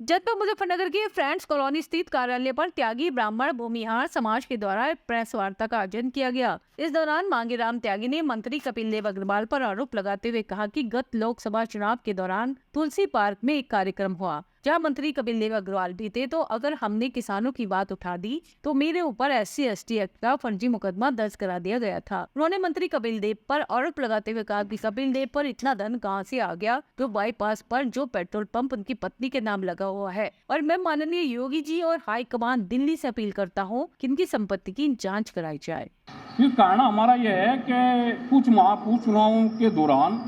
जनपद मुजफ्फरनगर के friends colony स्थित कार्यालय पर त्यागी ब्राह्मण भूमिहार समाज के द्वारा प्रेस वार्ता का आयोजन किया गया। इस दौरान मांगेराम त्यागी ने मंत्री कपिल देव अग्रवाल पर आरोप लगाते हुए कहा कि गत लोकसभा चुनाव के दौरान तुलसी पार्क में एक कार्यक्रम हुआ जहां मंत्री कपिल देव अग्रवाल भी थे, तो अगर हमने किसानों की बात उठा दी तो मेरे ऊपर SC/ST एक्ट का फर्जी मुकदमा दर्ज करा दिया गया था। उन्होंने मंत्री कपिल देव पर आरोप लगाते हुए कहा कि कपिल देव पर इतना धन कहां से आ गया जो बाईपास पर जो पेट्रोल पंप उनकी पत्नी के नाम लगा हुआ है। और मैं माननीय योगी जी और हाईकमान दिल्ली से अपील करता हूँ कि इनकी संपत्ति की जाँच कराई जाए। फिर कारण हमारा यह है कि कुछ माह पूर्व चुनावों के दौरान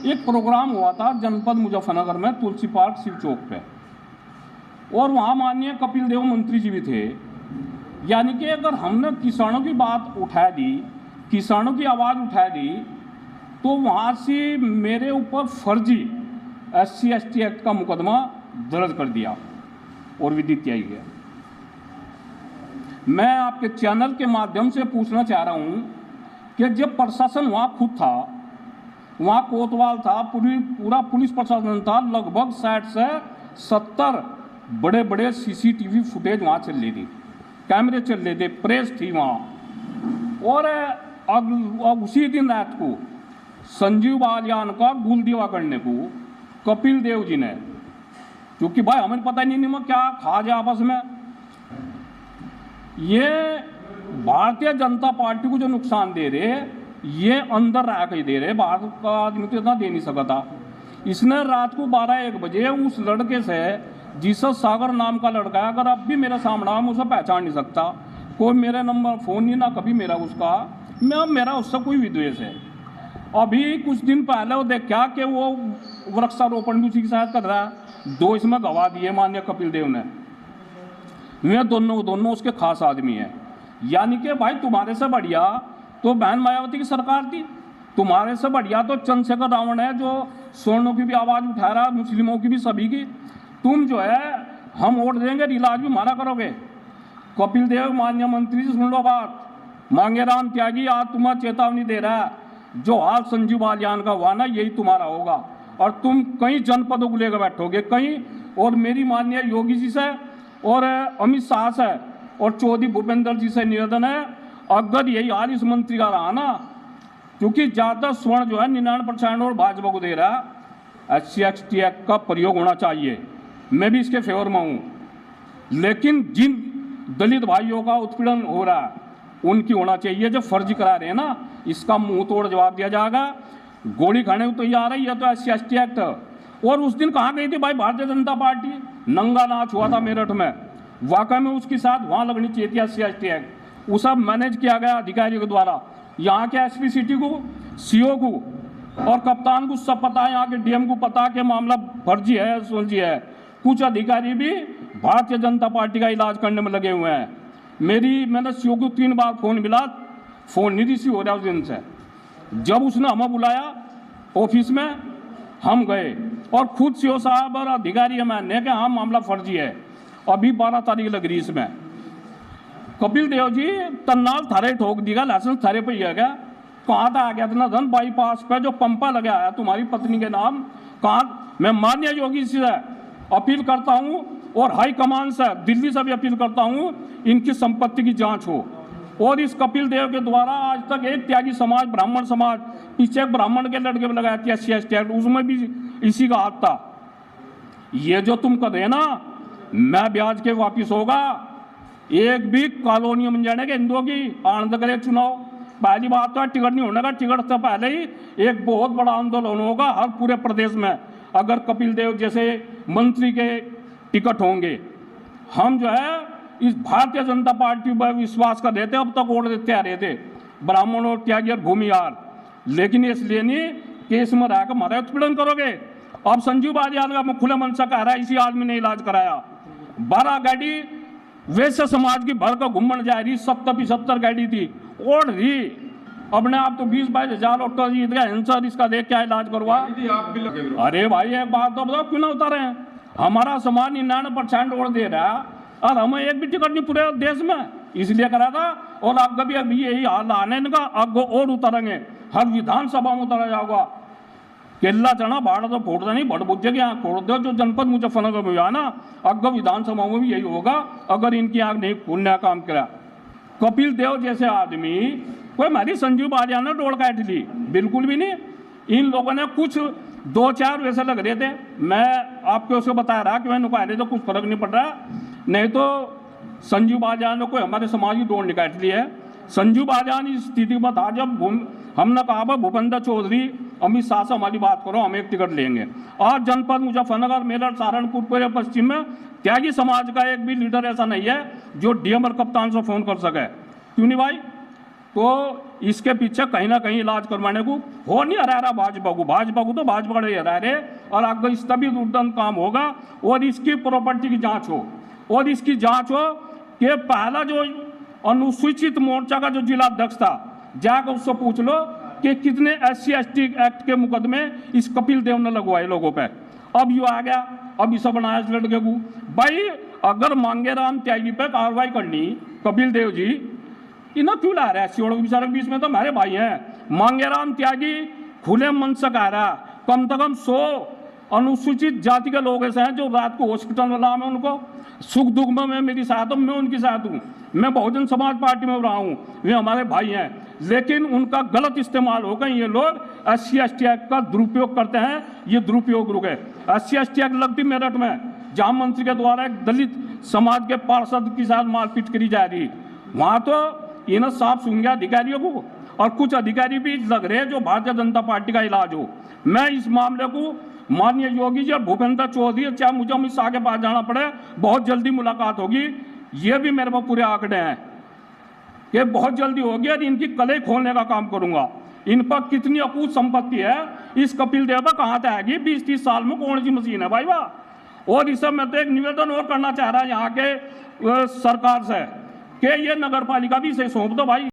एक प्रोग्राम हुआ था जनपद मुजफ्फरनगर में तुलसी पार्क शिव चौक पे, और वहाँ माननीय कपिल देव मंत्री जी भी थे। यानी कि अगर हमने किसानों की बात उठा दी, किसानों की आवाज़ उठा दी, तो वहाँ से मेरे ऊपर फर्जी SC/ST एक्ट का मुकदमा दर्ज कर दिया और विदित किया गया। मैं आपके चैनल के माध्यम से पूछना चाह रहा हूँ कि जब प्रशासन वहाँ खुद था, वहाँ कोतवाल था, पूरा पुलिस प्रशासन था, लगभग 60 से 70 बड़े बड़े CCTV फुटेज वहाँ चल रही थी, कैमरे चल रहे थे, प्रेस थी वहाँ। और अब उसी दिन रात को संजीव बालियान का गुल दीवा करने को कपिल देव जी ने, क्योंकि भाई हमें पता नहीं मैं क्या खा जाए आपस में, ये भारतीय जनता पार्टी को जो नुकसान दे रहे ये अंदर रह के दे रहे, बाहर का आदमी तो इतना दे नहीं सकता। इसने रात को 12-1 बजे उस लड़के से, जीसस सागर नाम का लड़का है, अगर अब भी मेरे सामने मैं उसे पहचान नहीं सकता, कोई मेरे नंबर फ़ोन नहीं ना कभी मेरा उसका, मेरा उससे कोई विद्वेष है। अभी कुछ दिन पहले वो देखा कि वो वृक्षारोपण भी उसी के साथ कर रहा है, 2 इसमें गवा दिए माननीय कपिल देव ने। वे दोनों उसके खास आदमी हैं। यानी कि भाई तुम्हारे से बढ़िया तो बहन मायावती की सरकार थी, तुम्हारे से बढ़िया तो चंद्रशेखर रावण है जो स्वर्णों की भी आवाज़ उठा रहा है, मुस्लिमों की भी, सभी की। तुम जो है हम वोट देंगे, इलाज भी हमारा करोगे। कपिल देव माननीय मंत्री जी सुन लो बात, मांगेराम त्यागी आज तुम्हें चेतावनी दे रहा है, जो हाल संजीव बालियान का हुआ ना यही तुम्हारा होगा, और तुम कई जनपदों को लेकर बैठोगे कहीं। और मेरी माननीय योगी जी से और अमित शाह से और चौधरी भूपेंद्र जी से निवेदन है, अगर यही हाल इस मंत्री का रहा ना, क्योंकि ज़्यादा स्वर्ण जो है 99% और भाजपा को दे रहा है, SC/ST एक्ट का प्रयोग होना चाहिए। मैं भी इसके फेवर में हूँ, लेकिन जिन दलित भाइयों का उत्पीड़न हो रहा है उनकी होना चाहिए। जो फर्जी करा रहे हैं ना, इसका मुंह तोड़ जवाब दिया जाएगा। गोली खाने को तैयार है, यह तो SC/ST एक्ट। और उस दिन कहाँ गई थी भाई भारतीय जनता पार्टी? नंगा नाच हुआ था मेरठ में, वाकई में उसके साथ वहाँ लगनी चाहिए थी SC/ST एक्ट। वो सब मैनेज किया गया अधिकारियों के द्वारा। यहाँ के SP सिटी को, CO को और कप्तान को सब पता है, यहाँ के DM को पता है कि मामला फर्जी है, फर्जी है। कुछ अधिकारी भी भारतीय जनता पार्टी का इलाज करने में लगे हुए हैं। मैंने CO को 3 बार फ़ोन मिला, फ़ोन नहीं रिसीव हो रहा उस दिन से। जब उसने हमें बुलाया ऑफिस में, हम गए और खुद CO साहब और अधिकारी माने कि हाँ मामला फर्जी है। अभी 12 तारीख लग रही इसमें। कपिल देव जी तन्नाल थारे ठोक दिया, लाइसेंस थारे पे ही गया। कहाँ था आ गया इतना धन? बाईपास पे जो पंपा लगा है तुम्हारी पत्नी के नाम, कहाँ? मैं माननीय योगी जी से अपील करता हूँ और हाई कमान से दिल्ली से भी अपील करता हूँ, इनकी संपत्ति की जांच हो। और इस कपिल देव के द्वारा आज तक एक त्यागी समाज, ब्राह्मण समाज, पीछे एक ब्राह्मण के लड़के में लगाया था SC/ST एक्ट, उसमें भी इसी का हाथ था। ये जो तुम कर रहे ना, मैं ब्याज के वापिस होगा। एक भी कॉलोनी बन जाने के हिंदुओं की आनंद करे चुनाव। पहली बात तो टिकट नहीं होने का, टिकट से पहले ही एक बहुत बड़ा आंदोलन होगा हर पूरे प्रदेश में, अगर कपिल देव जैसे मंत्री के टिकट होंगे। हम जो है इस भारतीय जनता पार्टी पर विश्वास कर रहे थे, अब तक वोट देते आ रहे थे, ब्राह्मण और त्यागी और भूमिहार, लेकिन इसलिए नहीं कि इसमें रहकर हमारा उत्पीड़न करोगे। अब संजीव बालियान का खुले मन से कह रहा है इसी आदमी ने इलाज कराया। 12 गाड़ी वैश्य समाज की भर का घूमन जा रही, 70-75 गाड़ी थी ओढ़ रही। अपने आप तो 20-22 हज़ार ऑटो जीत गया, हिंसा इसका देख क्या इलाज करवा। अरे भाई एक बात तो बताओ, क्यों ना उतारे? हमारा समाज 99% वोट दे रहा है और हमें एक भी टिकट नहीं पूरे देश में, इसलिए करा था। और आप कभी यही हाल आने का आगे और उतारेंगे, हर विधानसभा में उतारा जाएगा। केला चना बाड़ा तो फोड़ता नहीं, बड़ बुझे के आँख फोड़ दो। जो जनपद मुजफ्फरनगर में हुआ ना, अगर विधानसभा में भी यही होगा अगर इनकी आँख नहीं खोलने का काम करा। कपिल देव जैसे आदमी, कोई हमारी संजीव बालियान ने डोल काट ली, बिल्कुल भी नहीं। इन लोगों ने कुछ 2-4 वैसे लग रहे थे, मैं आपको उसको बता रहा कि मैं नुका रहे तो कुछ फर्क नहीं पड़ रहा। नहीं तो संजीव बालियान ने कोई हमारे समाज की डोल नहीं काट ली है। संजीव बालियान इस स्थिति में था जब हमने कहा भूपेंद्र चौधरी अमित शाह से हमारी बात करो, हम एक टिकट लेंगे। आज जनपद मुजफ्फरनगर, मेरठ, सहारनपुर, पूरे पश्चिम में त्यागी समाज का एक भी लीडर ऐसा नहीं है जो डीएम और कप्तान से फोन कर सके। क्यों नहीं भाई? तो इसके पीछे कहीं ना कहीं इलाज करवाने को हो नहीं हरा रहा भाजपा को तो भाजपा को हरा रहे। और आगे इसका भी दुर्दंत काम होगा और इसकी प्रॉपर्टी की जांच हो और इसकी जांच हो कि पहला जो अनुसूचित मोर्चा का जो जिला अध्यक्ष था, जाकर उससे पूछ लो कि कितने SC/ST एक्ट के मुकदमे इस कपिल देव ने लगवाए लोगों पे। अब यू आ गया, अब इसे बनाया इस लड़के को। भाई अगर मांगेराम त्यागी पे कार्रवाई करनी, कपिल देव जी इन्हें क्यों ला रहा है? SC विचारक बीच में तो हमारे भाई हैं। मांगेराम त्यागी खुले मन से कह रहा, कम से कम 100 अनुसूचित जाति के लोग ऐसे हैं जो रात को हॉस्पिटल में लाए, उनको सुख दुख में मैं मेरी साथ हूँ, मैं उनकी साथ हूँ। मैं बहुजन समाज पार्टी में रहा हूँ, वे हमारे भाई हैं, लेकिन उनका गलत इस्तेमाल हो गए। ये लोग SC/ST एक्ट का दुरुपयोग करते हैं, ये दुरुपयोग रुके। SC/ST एक्ट लगती मेरठ में, जहाँ मंत्री के द्वारा एक दलित समाज के पार्षद के साथ मारपीट करी जा रही, वहाँ तो इन्हें साफ सुन गया अधिकारियों को। और कुछ अधिकारी भी लग रहे हैं जो भारतीय जनता पार्टी का इलाज हो। मैं इस मामले को माननीय योगी जी और भूपेंद्र चौधरी, चाहे मुझे अमित शाह के पास जाना पड़े, बहुत जल्दी मुलाकात होगी। ये भी मेरे पास पूरे आंकड़े हैं कि बहुत जल्दी होगी और इनकी कलई खोलने का काम करूंगा। इन पर कितनी अकूत संपत्ति है, इस कपिल देव पर कहाँ से आएगी? 20-30 साल में कौन सी मशीन है भाई वाह। और इस सब मैं तो एक निवेदन और करना चाह रहा यहाँ के सरकार से कि ये नगर पालिका भी इसे सौंप दो भाई।